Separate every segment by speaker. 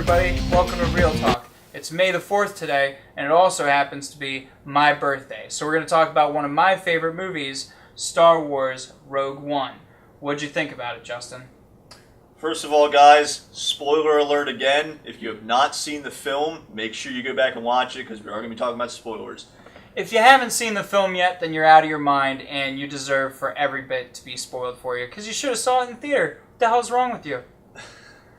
Speaker 1: everybody. Welcome to Real Talk. It's May the 4th today, and it also happens to be my birthday. So we're going to talk about one of my favorite movies, Star Wars Rogue One. What'd you think about it, Justin?
Speaker 2: First of all, guys, spoiler alert again. If you have not seen the film, make sure you go back and watch it, because we are going to be talking about spoilers.
Speaker 1: If you haven't seen the film yet, then you're out of your mind, and you deserve for every bit to be spoiled for you, because you should have saw it in theater. What the hell's wrong with you?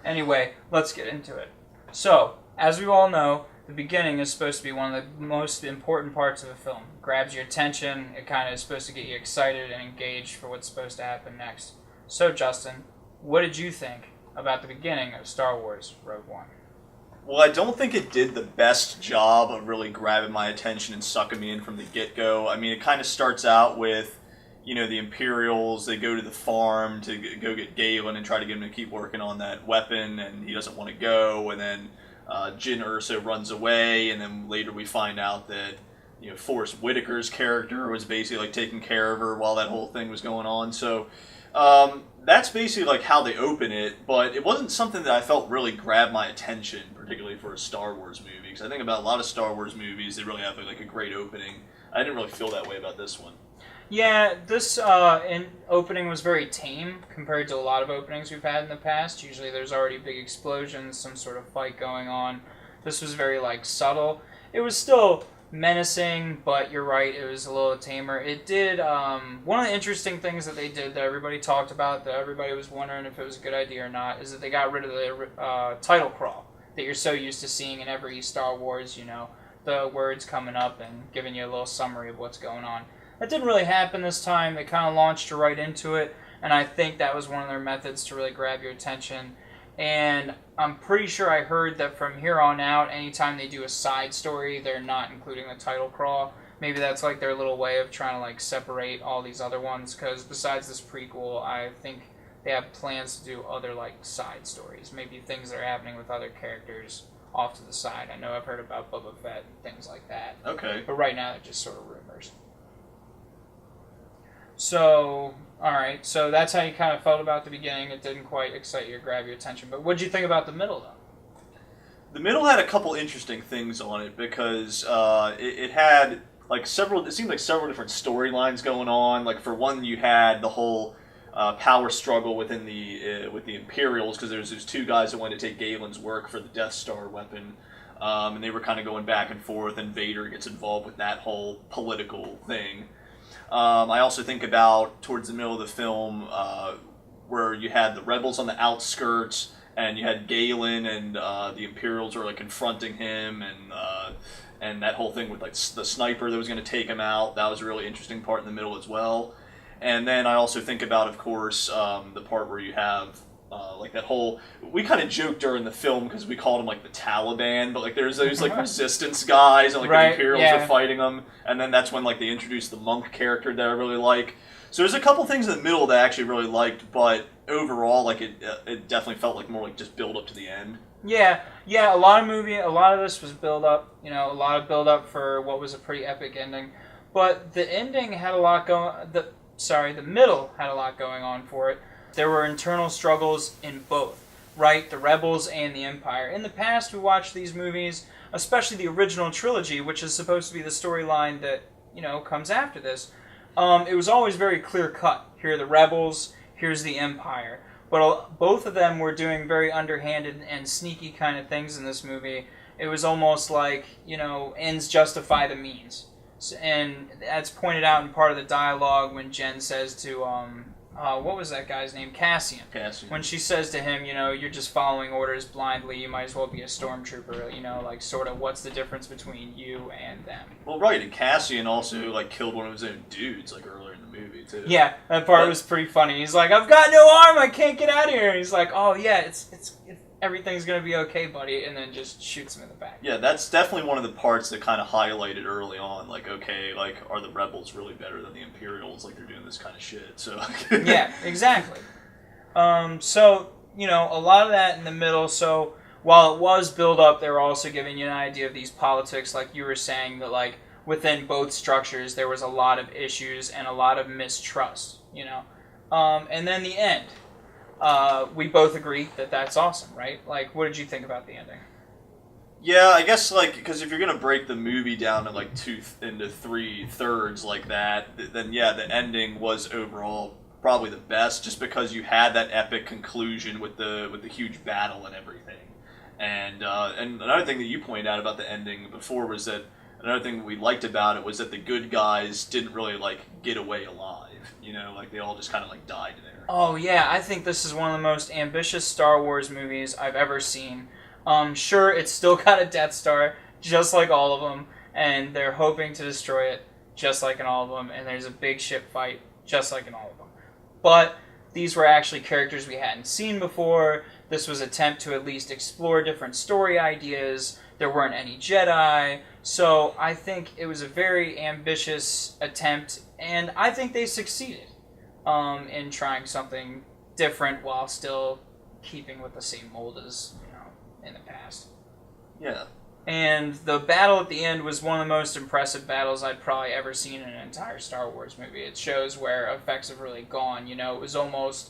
Speaker 1: Anyway, let's get into it. So, as we all know, the beginning is supposed to be one of the most important parts of a film. It grabs your attention, it kind of is supposed to get you excited and engaged for what's supposed to happen next. So, Justin, what did you think about the beginning of Star Wars Rogue One?
Speaker 2: Well, I don't think it did the best job of really grabbing my attention and sucking me in from the get-go. I mean, it kind of starts out with, the Imperials, they go to the farm to go get Galen and try to get him to keep working on that weapon, and he doesn't want to go, and then Jyn Erso runs away, and then later we find out that, Forrest Whitaker's character was basically, taking care of her while that whole thing was going on, so that's basically, how they open it, but it wasn't something that I felt really grabbed my attention, particularly for a Star Wars movie, because I think about a lot of Star Wars movies, they really have, a great opening. I didn't really feel that way about this one.
Speaker 1: Yeah, this opening was very tame compared to a lot of openings we've had in the past. Usually there's already big explosions, some sort of fight going on. This was very, subtle. It was still menacing, but you're right, it was a little tamer. It did, one of the interesting things that they did that everybody talked about, that everybody was wondering if it was a good idea or not, is that they got rid of the title crawl that you're so used to seeing in every Star Wars, the words coming up and giving you a little summary of what's going on. That didn't really happen this time. They kind of launched you right into it, and I think that was one of their methods to really grab your attention. And I'm pretty sure I heard that from here on out, anytime they do a side story, they're not including the title crawl. Maybe that's their little way of trying to separate all these other ones, because besides this prequel, I think they have plans to do other side stories. Maybe things that are happening with other characters off to the side. I know I've heard about Boba Fett and things like that.
Speaker 2: Okay.
Speaker 1: But right now, they're just sort of rumors. So, alright, so that's how you kind of felt about the beginning. It didn't quite excite you or grab your attention. But what did you think about the middle, though?
Speaker 2: The middle had a couple interesting things on it, because it had, it seemed like several different storylines going on. For one, you had the whole power struggle within with the Imperials, because there's those two guys that wanted to take Galen's work for the Death Star weapon. And they were kind of going back and forth, and Vader gets involved with that whole political thing. I also think about, towards the middle of the film, where you had the rebels on the outskirts, and you had Galen and the Imperials were confronting him, and that whole thing with the sniper that was going to take him out. That was a really interesting part in the middle as well. And then I also think about, of course, the part where you have that whole, we kind of joked during the film because we called them the Taliban, but there's those resistance guys, and
Speaker 1: right,
Speaker 2: the Imperials are fighting them, and then that's when they introduced the monk character that I really like. So there's a couple things in the middle that I actually really liked, but overall it definitely felt more just build up to the end.
Speaker 1: Yeah, a lot of this was build up, a lot of build up for what was a pretty epic ending, but the ending had a lot the middle had a lot going on for it. There were internal struggles in both, right? The Rebels and the Empire. In the past, we watched these movies, especially the original trilogy, which is supposed to be the storyline that, comes after this. It was always very clear-cut. Here are the Rebels, here's the Empire. But both of them were doing very underhanded and sneaky kind of things in this movie. It was almost ends justify the means. And that's pointed out in part of the dialogue when Jen says to, what was that guy's name? Cassian. When she says to him, you're just following orders blindly, you might as well be a stormtrooper, sort of what's the difference between you and them?
Speaker 2: Well, right, and Cassian also, killed one of his own dudes, earlier in the movie, too.
Speaker 1: Yeah, that part was pretty funny. He's like, I've got no arm, I can't get out of here. And he's like, oh, yeah, it's everything's going to be okay, buddy, and then just shoots him in the back.
Speaker 2: Yeah, that's definitely one of the parts that kind of highlighted early on, are the Rebels really better than the Imperials? They're doing this kind of shit, so...
Speaker 1: Yeah, exactly. So, a lot of that in the middle, so while it was build up, they were also giving you an idea of these politics, like you were saying, that, within both structures, there was a lot of issues and a lot of mistrust, And then the end. we both agree that that's awesome, right? Like, what did you think about the ending?
Speaker 2: Yeah, I guess, like, because if you're going to break the movie down to, like, into 3/3 like that, then, yeah, the ending was overall probably the best, just because you had that epic conclusion with the huge battle and everything. And another thing that you pointed out about the ending before was that another thing we liked about it was that the good guys didn't really, like, get away alive. You know, like, they all just kind of, like, died there.
Speaker 1: Oh, yeah, I think this is one of the most ambitious Star Wars movies I've ever seen. Sure, it's still got a Death Star, just like all of them, and they're hoping to destroy it, just like in all of them, and there's a big ship fight, just like in all of them. But these were actually characters we hadn't seen before. This was an attempt to at least explore different story ideas. There weren't any Jedi, so I think it was a very ambitious attempt, and I think they succeeded in trying something different while still keeping with the same mold as in the past.
Speaker 2: Yeah.
Speaker 1: And the battle at the end was one of the most impressive battles I'd probably ever seen in an entire Star Wars movie. It shows where effects have really gone. You know, it was almost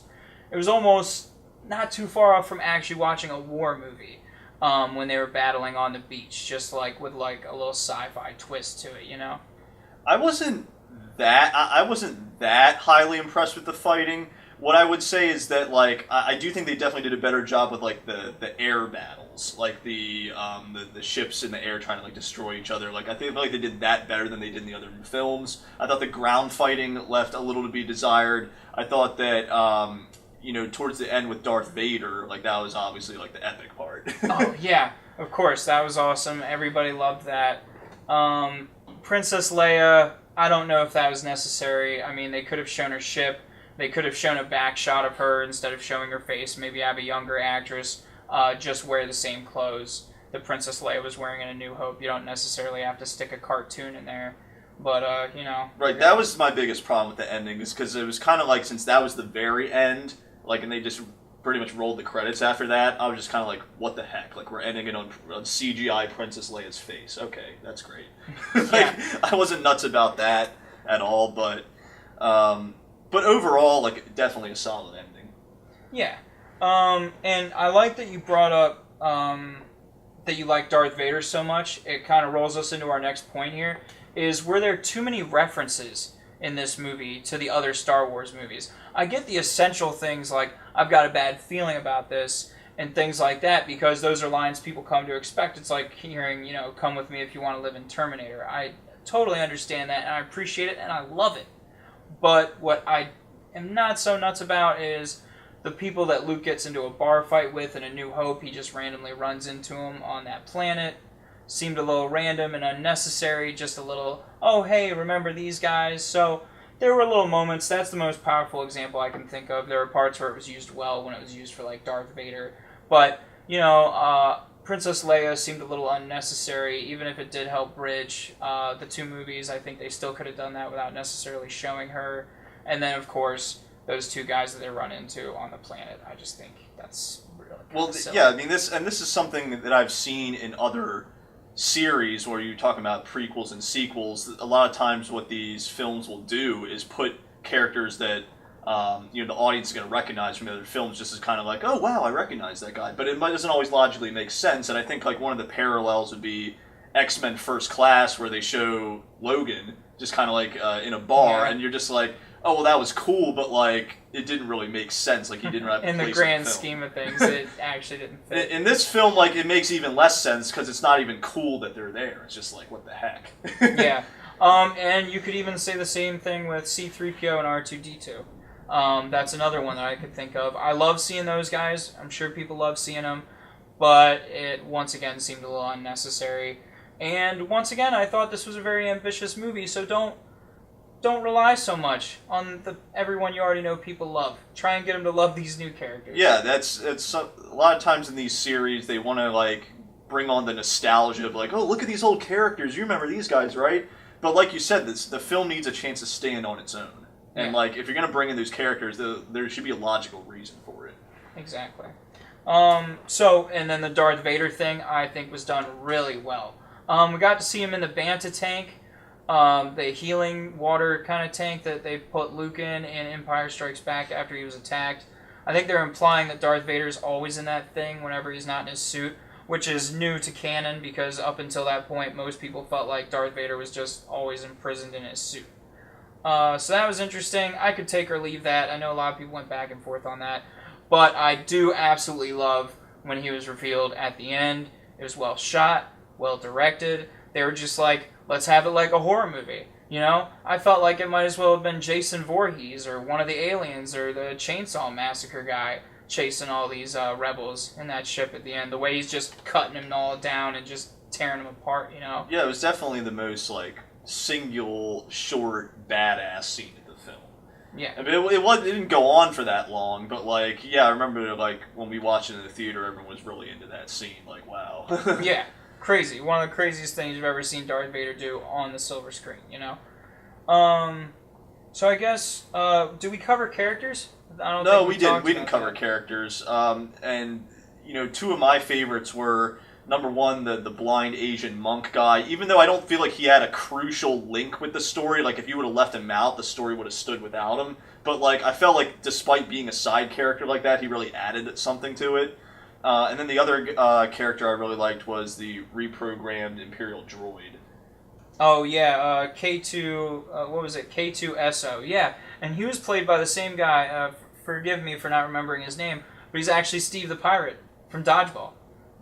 Speaker 1: not too far off from actually watching a war movie when they were battling on the beach, just like with like a little sci-fi twist to it. You know.
Speaker 2: I wasn't that highly impressed with the fighting. What I would say is that, like, I do think they definitely did a better job with, like, the air battles, like the ships in the air trying to, like, destroy each other. Like, I think like they did that better than they did in the other films. I thought the ground fighting left a little to be desired. I thought that towards the end with Darth Vader, like, that was obviously, like, the epic part.
Speaker 1: Oh yeah, of course, that was awesome. Everybody loved that. Princess Leia, I don't know if that was necessary. I mean, they could have shown her ship. They could have shown a back shot of her instead of showing her face. Maybe have a younger actress just wear the same clothes that Princess Leia was wearing in A New Hope. You don't necessarily have to stick a cartoon in there. But,
Speaker 2: Right, that was my biggest problem with the ending, is because it was kind of like, since that was the very end, like, and they just pretty much rolled the credits after that, I was just kind of like, what the heck? Like, we're ending it on CGI Princess Leia's face. Okay, that's great. I wasn't nuts about that at all, but overall, like, definitely a solid ending.
Speaker 1: Yeah. And I like that you brought up that you like Darth Vader so much. It kind of rolls us into our next point here, is were there too many references in this movie to the other Star Wars movies? I get the essential things like, I've got a bad feeling about this, and things like that, because those are lines people come to expect. It's like hearing, come with me if you want to live in Terminator. I totally understand that, and I appreciate it, and I love it. But what I am not so nuts about is the people that Luke gets into a bar fight with in A New Hope. He just randomly runs into them on that planet. Seemed a little random and unnecessary, just a little, oh hey, remember these guys? So there were little moments. That's the most powerful example I can think of. There were parts where it was used well when it was used for like Darth Vader. But, Princess Leia seemed a little unnecessary, even if it did help bridge the two movies. I think they still could have done that without necessarily showing her. And then, of course, those two guys that they run into on the planet. I just think that's really silly.
Speaker 2: Yeah, I mean, this is something that I've seen in other series where you're talking about prequels and sequels. A lot of times what these films will do is put characters that the audience is going to recognize from the other films, just as kind of like, oh wow, I recognize that guy. But it doesn't always logically make sense, and I think like one of the parallels would be X-Men First Class, where they show Logan just kind of like in a bar, and you're just like, oh well, that was cool, but like it didn't really make sense. Like he didn't have
Speaker 1: in the grand scheme of things, it actually didn't fit.
Speaker 2: In this film, like it makes even less sense because it's not even cool that they're there. It's just like, what the heck?
Speaker 1: Yeah. And you could even say the same thing with C-3PO and R2-D2. That's another one that I could think of. I love seeing those guys. I'm sure people love seeing them, but it once again seemed a little unnecessary. And once again, I thought this was a very ambitious movie, so don't rely so much on everyone you already know people love. Try and get them to love these new characters.
Speaker 2: Yeah, that's a lot of times in these series they want to like bring on the nostalgia of like, oh look at these old characters, you remember these guys, right? But like you said, the film needs a chance to stand on its own. And like if you're gonna bring in those characters, there should be a logical reason for it.
Speaker 1: Exactly. And then the Darth Vader thing I think was done really well. We got to see him in the Banta tank. The healing water kind of tank that they put Luke in Empire Strikes Back after he was attacked. I think they're implying that Darth Vader's always in that thing whenever he's not in his suit, which is new to canon because up until that point, most people felt like Darth Vader was just always imprisoned in his suit. So that was interesting. I could take or leave that. I know a lot of people went back and forth on that. But I do absolutely love when he was revealed at the end. It was well shot, well directed. They were just like, let's have it like a horror movie. You know? I felt like it might as well have been Jason Voorhees or one of the aliens or the Chainsaw Massacre guy chasing all these rebels in that ship at the end. The way he's just cutting them all down and just tearing them apart, you know?
Speaker 2: Yeah, it was definitely the most, like, single, short, badass scene of the film.
Speaker 1: Yeah.
Speaker 2: I mean, it didn't go on for that long, but, like, yeah, I remember, like, when we watched it in the theater, everyone was really into that scene. Like, wow.
Speaker 1: Yeah. Crazy. One of the craziest things you've ever seen Darth Vader do on the silver screen, you know? So I guess, do we cover characters?
Speaker 2: No, we didn't. We didn't cover characters. And, you know, two of my favorites were, number one, the blind Asian monk guy. Even though I don't feel like he had a crucial link with the story, like, if you would have left him out, the story would have stood without him. But, like, I felt like, despite being a side character like that, he really added something to it. And then the other character I really liked was the reprogrammed Imperial droid.
Speaker 1: Oh, yeah, K2, what was it? K2SO, yeah. And he was played by the same guy, forgive me for not remembering his name, but he's actually Steve the Pirate from Dodgeball.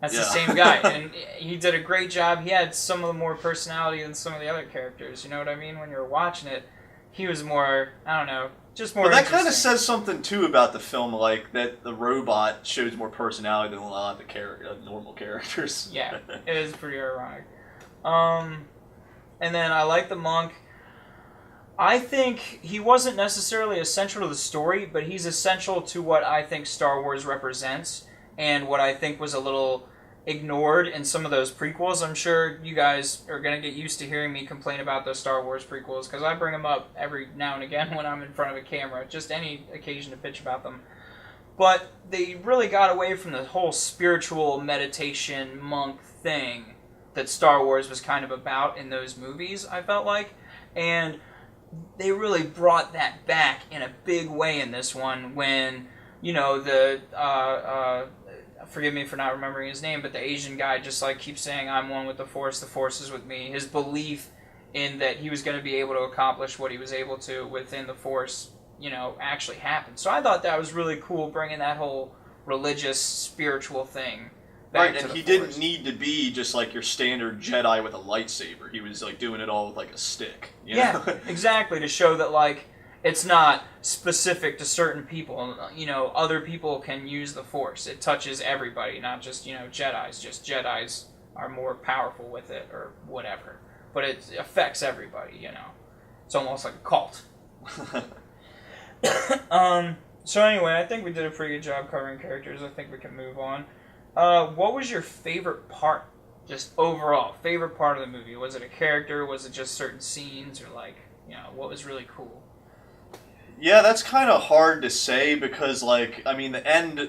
Speaker 1: That's the same guy, and he did a great job. He had some of the more personality than some of the other characters, you know what I mean? When you were watching it, he was more, I don't know, just more
Speaker 2: But that kind of says something, too, about the film, like, that the robot shows more personality than a lot of the normal characters.
Speaker 1: Yeah, it is pretty ironic. And then I like the monk. I think he wasn't necessarily essential to the story, but he's essential to what I think Star Wars represents, and what I think was a little ignored in some of those prequels. I'm sure you guys are going to get used to hearing me complain about those Star Wars prequels, because I bring them up every now and again when I'm in front of a camera, just any occasion to bitch about them. But they really got away from the whole spiritual meditation monk thing that Star Wars was kind of about in those movies, I felt like. And they really brought that back in a big way in this one when, you know, the forgive me for not remembering his name, but the Asian guy just like keeps saying, I'm one with the Force is with me. His belief in that he was going to be able to accomplish what he was able to within the Force, you know, actually happened. So I thought that was really cool, bringing that whole religious, spiritual thing back
Speaker 2: right,
Speaker 1: to
Speaker 2: and
Speaker 1: the
Speaker 2: he
Speaker 1: Force.
Speaker 2: didn't need to be just like your standard Jedi with a lightsaber. He was like doing it all with like a stick. You know?
Speaker 1: Exactly, to show that like it's not specific to certain people. You know, other people can use the Force. It touches everybody, not just, you know, Jedis. Just Jedis are more powerful with it or whatever. But it affects everybody, you know. It's almost like a cult. So anyway, I think we did a pretty good job covering characters. I think we can move on. What was your favorite part? Just overall, favorite part of the movie? Was it a character? Was it just certain scenes? Or like, you know, what was really cool?
Speaker 2: Yeah, that's kind of hard to say because, like, I mean, the end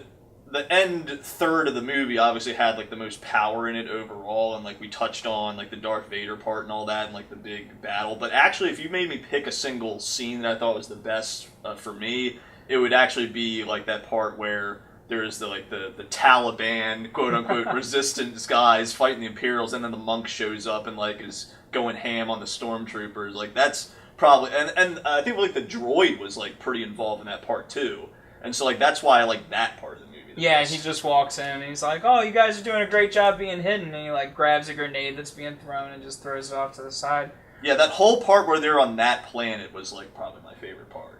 Speaker 2: third of the movie obviously had, like, the most power in it overall, and, like, we touched on, like, the Darth Vader part and all that, and, like, the big battle. But actually, if you made me pick a single scene that I thought was the best for me, it would actually be, like, that part where there's the Taliban, quote-unquote, resistance guys fighting the Imperials, and then the monk shows up and, like, is going ham on the stormtroopers. Like, that's probably, and I think like the droid was like pretty involved in that part too, and so like that's why I like that part of the movie.
Speaker 1: Yeah, he just walks in and he's like, "Oh, you guys are doing a great job being hidden," and he like grabs a grenade that's being thrown and just throws it off to the side.
Speaker 2: Yeah, that whole part where they're on that planet was like probably my favorite part.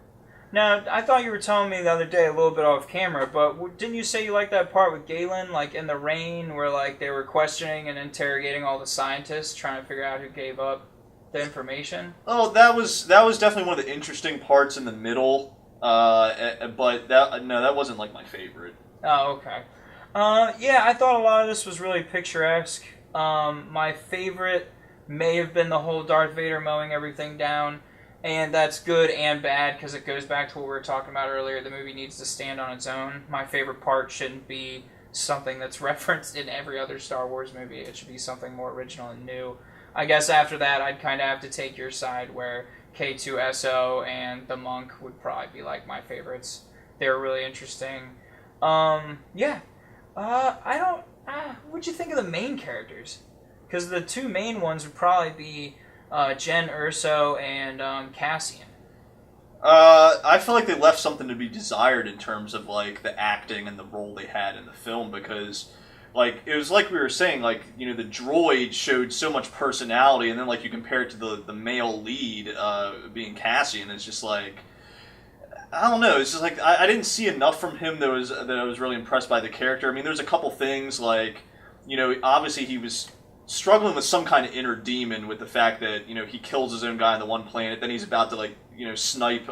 Speaker 1: Now, I thought you were telling me the other day a little bit off camera, but didn't you say you liked that part with Galen, like in the rain, where like they were questioning and interrogating all the scientists, trying to figure out who gave up the information?
Speaker 2: Oh, that was definitely one of the interesting parts in the middle, but that wasn't like my favorite.
Speaker 1: Oh, okay. Yeah, I thought a lot of this was really picturesque. My favorite may have been the whole Darth Vader mowing everything down, and that's good and bad because it goes back to what we were talking about earlier. The movie needs to stand on its own. My favorite part shouldn't be something that's referenced in every other Star Wars movie. It should be something more original and new. I guess after that, I'd kind of have to take your side where K2SO and the monk would probably be like my favorites. They were really interesting. Yeah. I don't... what'd you think of the main characters? Because the two main ones would probably be Jen Erso and Cassian.
Speaker 2: I feel like they left something to be desired in terms of like the acting and the role they had in the film, because like it was like we were saying, like, you know, the droid showed so much personality, and then like you compare it to the male lead being Cassian, it's just like, I don't know, it's just like I didn't see enough from him that I was really impressed by the character. I mean, there's a couple things like, you know, obviously he was struggling with some kind of inner demon with the fact that, you know, he kills his own guy on the one planet, then he's about to, like, you know, snipe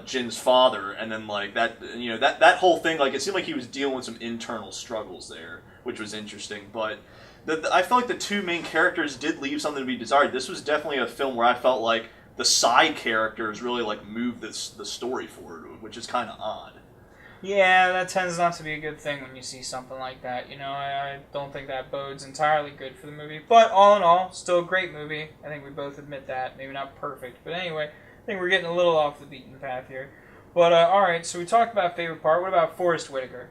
Speaker 2: Jin's father, and then like that, you know, that whole thing, like, it seemed like he was dealing with some internal struggles there, which was interesting. But I felt like the two main characters did leave something to be desired. This was definitely a film where I felt like the side characters really like moved the story forward, which is kind of odd.
Speaker 1: Yeah, that tends not to be a good thing when you see something like that. You know, I don't think that bodes entirely good for the movie. But all in all, still a great movie. I think we both admit that. Maybe not perfect. But anyway, I think we're getting a little off the beaten path here. But alright, so we talked about favorite part. What about Forrest Whitaker?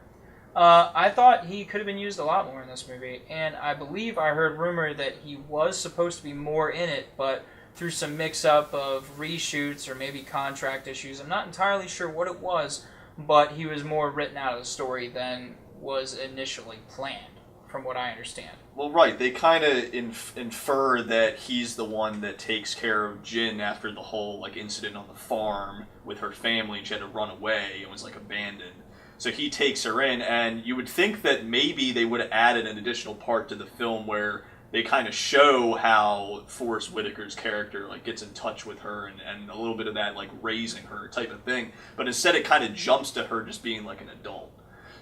Speaker 1: I thought he could have been used a lot more in this movie. And I believe I heard rumor that he was supposed to be more in it, but through some mix-up of reshoots or maybe contract issues, I'm not entirely sure what it was, but he was more written out of the story than was initially planned, from what I understand.
Speaker 2: Well, right. They kind of infer that he's the one that takes care of Jin after the whole like incident on the farm with her family, and she had to run away and was like abandoned. So he takes her in, and you would think that maybe they would have added an additional part to the film where they kind of show how Forrest Whitaker's character like gets in touch with her, and a little bit of that like raising her type of thing. But instead it kind of jumps to her just being like an adult.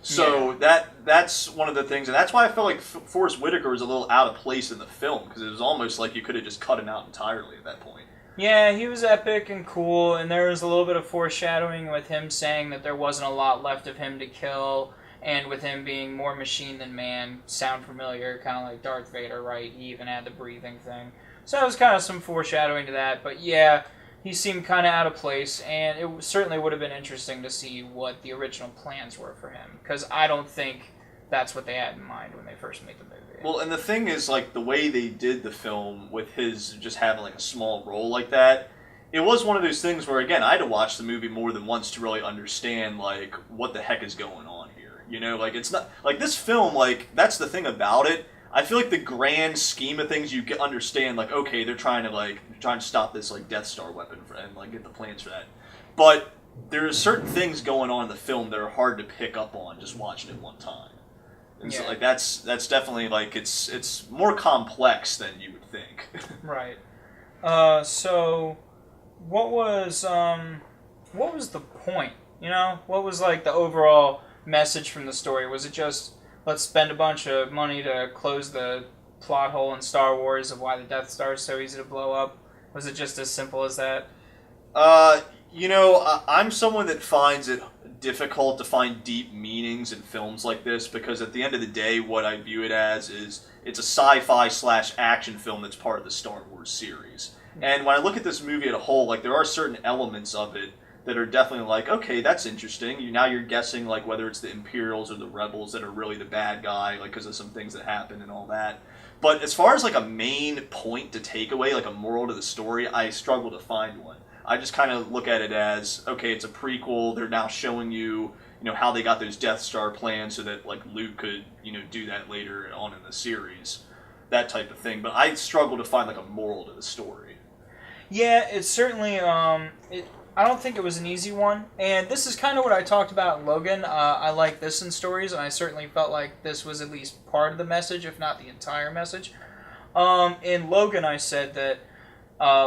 Speaker 2: So yeah. That's one of the things, and that's why I felt like Forrest Whitaker was a little out of place in the film, because it was almost like you could have just cut him out entirely at that point.
Speaker 1: Yeah, he was epic and cool, and there was a little bit of foreshadowing with him saying that there wasn't a lot left of him to kill, and with him being more machine than man. Sound familiar? Kind of like Darth Vader, right? He even had the breathing thing. So that was kind of some foreshadowing to that, but yeah, he seemed kind of out of place, and it certainly would have been interesting to see what the original plans were for him, because I don't think that's what they had in mind when they first made the movie.
Speaker 2: Well, and the thing is, like, the way they did the film with his just having, like, a small role like that, it was one of those things where, again, I had to watch the movie more than once to really understand, like, what the heck is going on here. You know, like, it's not, like, this film, like, that's the thing about it. I feel like the grand scheme of things, you understand, like, okay, they're trying to stop this, like, Death Star weapon and, like, get the plans for that. But there are certain things going on in the film that are hard to pick up on just watching it one time. And so, like, that's definitely, like, it's more complex than you would think.
Speaker 1: Right. So, what was the point? You know, what was, like, the overall message from the story? Was it just, let's spend a bunch of money to close the plot hole in Star Wars of why the Death Star is so easy to blow up? Was it just as simple as that?
Speaker 2: You know, I'm someone that finds it difficult to find deep meanings in films like this, because at the end of the day, what I view it as is it's a sci-fi / action film that's part of the Star Wars series. And when I look at this movie as a whole, like, there are certain elements of it that are definitely like, okay, that's interesting. Now you're guessing, like, whether it's the Imperials or the Rebels that are really the bad guy, like, because of some things that happen and all that. But as far as, like, a main point to take away, like a moral to the story, I struggle to find one. I just kind of look at it as, okay, it's a prequel. They're now showing you know, how they got those Death Star plans so that, like, Luke could, you know, do that later on in the series. That type of thing. But I struggle to find, like, a moral to the story.
Speaker 1: Yeah, it's certainly, I don't think it was an easy one. And this is kind of what I talked about in Logan. I like this in stories, and I certainly felt like this was at least part of the message, if not the entire message. In Logan, I said that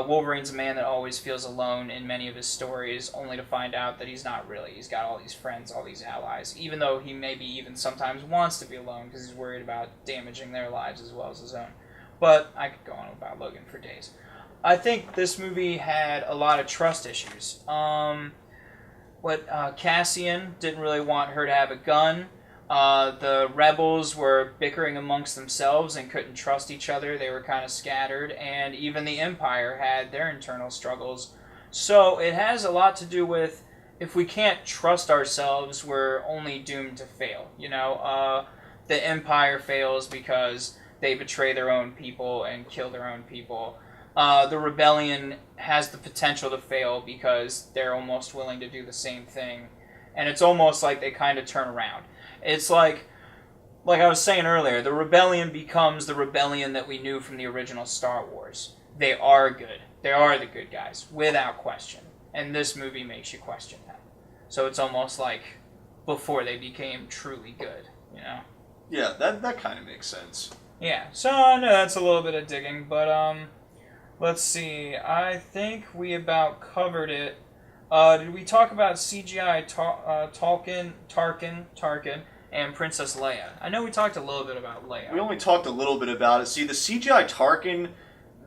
Speaker 1: Wolverine's a man that always feels alone in many of his stories, only to find out that he's not really. He's got all these friends, all these allies, even though he maybe even sometimes wants to be alone because he's worried about damaging their lives as well as his own. But I could go on about Logan for days. I think this movie had a lot of trust issues. Cassian didn't really want her to have a gun. The rebels were bickering amongst themselves and couldn't trust each other. They were kind of scattered, and even the Empire had their internal struggles. So it has a lot to do with if we can't trust ourselves, we're only doomed to fail. The Empire fails because they betray their own people and kill their own people. The Rebellion has the potential to fail because they're almost willing to do the same thing. And it's almost like they kind of turn around. It's like I was saying earlier, the Rebellion becomes the Rebellion that we knew from the original Star Wars. They are good. They are the good guys, without question. And this movie makes you question that. So it's almost like before they became truly good,
Speaker 2: Yeah, that kind of makes sense.
Speaker 1: Yeah, so I know that's a little bit of digging, but let's see. I think we about covered it. Did we talk about CGI Tarkin, and Princess Leia? I know we talked a little bit about Leia.
Speaker 2: We only talked a little bit about it. See, the CGI Tarkin,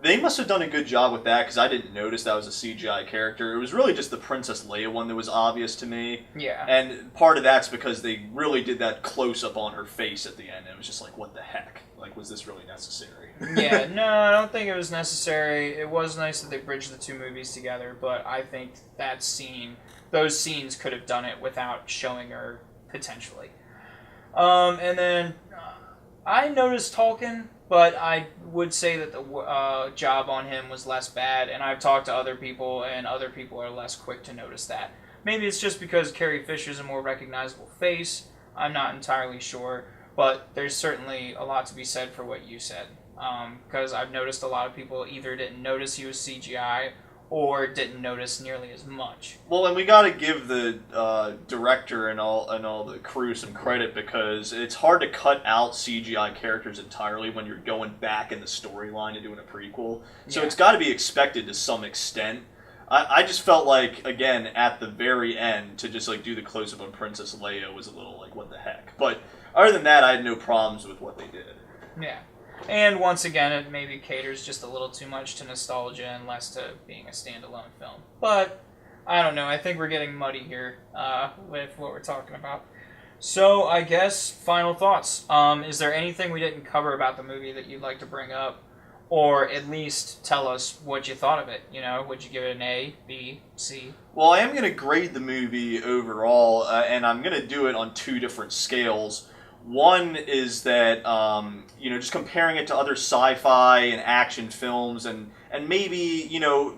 Speaker 2: they must have done a good job with that, because I didn't notice that was a CGI character. It was really just the Princess Leia one that was obvious to me.
Speaker 1: Yeah.
Speaker 2: And part of that's because they really did that close-up on her face at the end. It was just like, what the heck? Like, was this really necessary?
Speaker 1: Yeah, no, I don't think it was necessary. It was nice that they bridged the two movies together, but I think those scenes could have done it without showing her potentially. And then I noticed Tolkien, but I would say that the job on him was less bad, and I've talked to other people, and other people are less quick to notice that. Maybe it's just because Carrie Fisher's a more recognizable face. I'm not entirely sure, but there's certainly a lot to be said for what you said. Because I've noticed a lot of people either didn't notice he was CGI or didn't notice nearly as much.
Speaker 2: Well, and we got to give the director and all the crew some credit, because it's hard to cut out CGI characters entirely when you're going back in the storyline and doing a prequel. So It's got to be expected to some extent. I just felt like, again, at the very end, to just do the close-up on Princess Leia was a little what the heck. But other than that, I had no problems with what they did.
Speaker 1: Yeah. And once again, it maybe caters just a little too much to nostalgia and less to being a standalone film. But, I don't know, I think we're getting muddy here with what we're talking about. So, I guess, final thoughts. Is there anything we didn't cover about the movie that you'd like to bring up? Or at least tell us what you thought of it. Would you give it an A, B, C?
Speaker 2: Well, I am going to grade the movie overall, and I'm going to do it on two different scales. One is that, just comparing it to other sci-fi and action films, and maybe,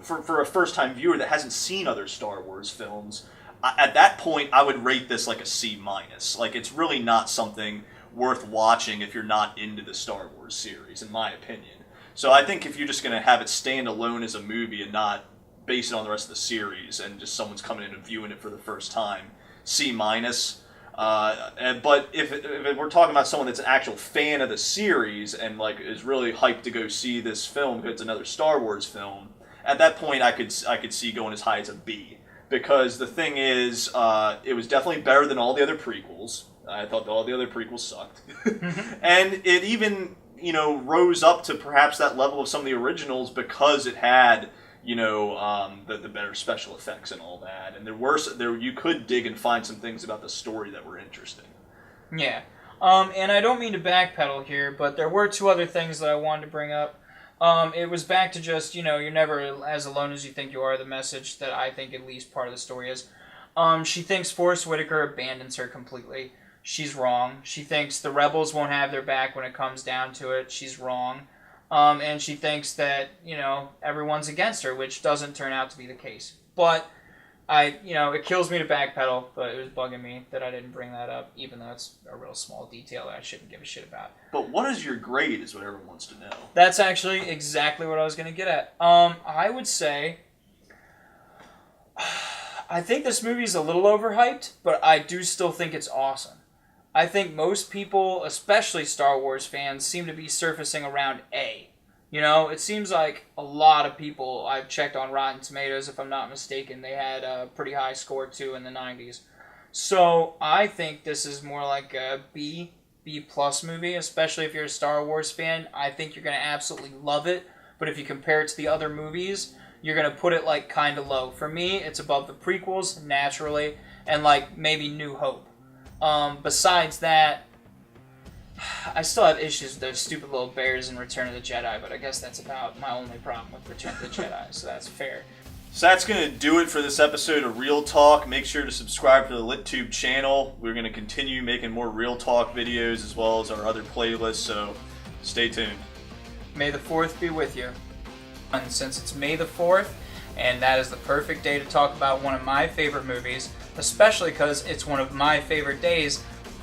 Speaker 2: for a first-time viewer that hasn't seen other Star Wars films, at that point, I would rate this like a C-. It's really not something worth watching if you're not into the Star Wars series, in my opinion. So I think if you're just going to have it stand alone as a movie and not base it on the rest of the series, and just someone's coming in and viewing it for the first time, C-. But if we're talking about someone that's an actual fan of the series and is really hyped to go see this film because it's another Star Wars film, at that point I could see going as high as a B, because the thing is, it was definitely better than all the other prequels. I thought all the other prequels sucked, and it even rose up to perhaps that level of some of the originals because it had the better special effects and all that, and there you could dig and find some things about the story that were interesting.
Speaker 1: Yeah, and I don't mean to backpedal here, but there were two other things that I wanted to bring up. It was back to just you're never as alone as you think you are. The message that I think at least part of the story is, she thinks Forrest Whitaker abandons her completely. She's wrong. She thinks the rebels won't have their back when it comes down to it. She's wrong. And she thinks that, everyone's against her, which doesn't turn out to be the case. But, it kills me to backpedal, but it was bugging me that I didn't bring that up, even though it's a real small detail that I shouldn't give a shit about.
Speaker 2: But what is your grade is what everyone wants to know.
Speaker 1: That's actually exactly what I was going to get at. I would say, I think this movie's a little overhyped, but I do still think it's awesome. I think most people, especially Star Wars fans, seem to be surfacing around A. It seems like a lot of people, I've checked on Rotten Tomatoes, if I'm not mistaken, they had a pretty high score too in the 90s. So I think this is more like a B+ movie, especially if you're a Star Wars fan. I think you're going to absolutely love it, but if you compare it to the other movies, you're going to put it kind of low. For me, it's above the prequels, naturally, and maybe New Hope. Besides that, I still have issues with those stupid little bears in Return of the Jedi, but I guess that's about my only problem with Return of the Jedi, so that's fair.
Speaker 2: So that's going to do it for this episode of Real Talk. Make sure to subscribe to the LitTube channel. We're going to continue making more Real Talk videos as well as our other playlists, so stay tuned.
Speaker 1: May the 4th be with you. And since it's May the 4th, and that is the perfect day to talk about one of my favorite movies, especially because it's one of my favorite days,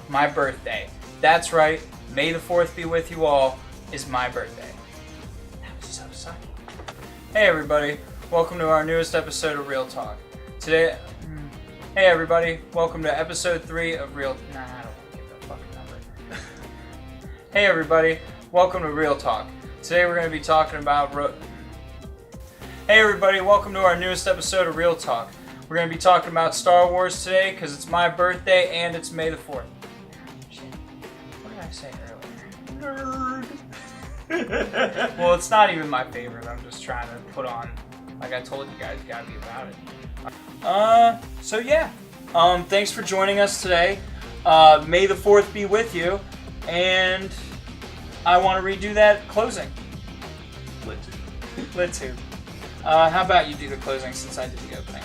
Speaker 1: my birthday. That's right, May the 4th be with you all is my birthday. That was so sucky. Hey everybody, welcome to our newest episode of Real Talk. Hey everybody, welcome to episode 3 of Real... Nah, I don't give a fucking number. Hey everybody, welcome to Real Talk. Today we're going to be talking about... Hey everybody, welcome to our newest episode of Real Talk. We're going to be talking about Star Wars today because it's my birthday and it's May the 4th. Shit. What did I say earlier? Nerd! Well, it's not even my favorite. I'm just trying to put on... Like I told you guys, gotta be about it. So yeah. Thanks for joining us today. May the 4th be with you. And I want to redo that closing.
Speaker 2: LitTube.
Speaker 1: LitTube. How about you do the closing since I did the opening?